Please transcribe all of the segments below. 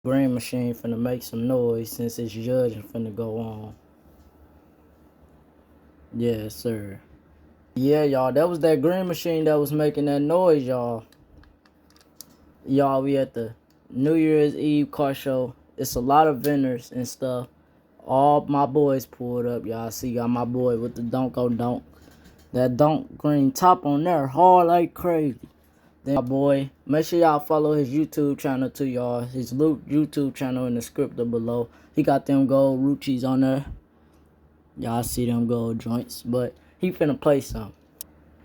Green Machine finna make some noise since it's judging finna go on. Yes, sir. Yeah, y'all, that was that Green Machine that was making that noise, y'all. Y'all, we at the New Year's Eve car show. It's a lot of vendors and stuff. All my boys pulled up, y'all. See, got my boy with the Donk. That Donk green top on there, hard like crazy. Then my boy, make sure y'all follow his YouTube channel too, y'all. His YouTube channel in the script below. He got them gold Ruchis on there. Y'all see them gold joints, but he finna play some.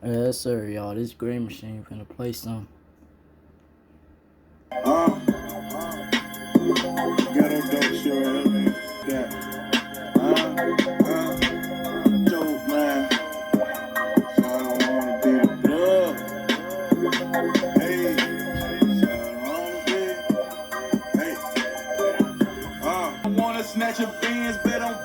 Yes, sir, y'all. This Green Machine finna play some. Ghetto dope shit, that. Dope, man. So I don't wanna be the plug. Hey, so I don't wanna be. Hey, I wanna snatch a Benz, bet on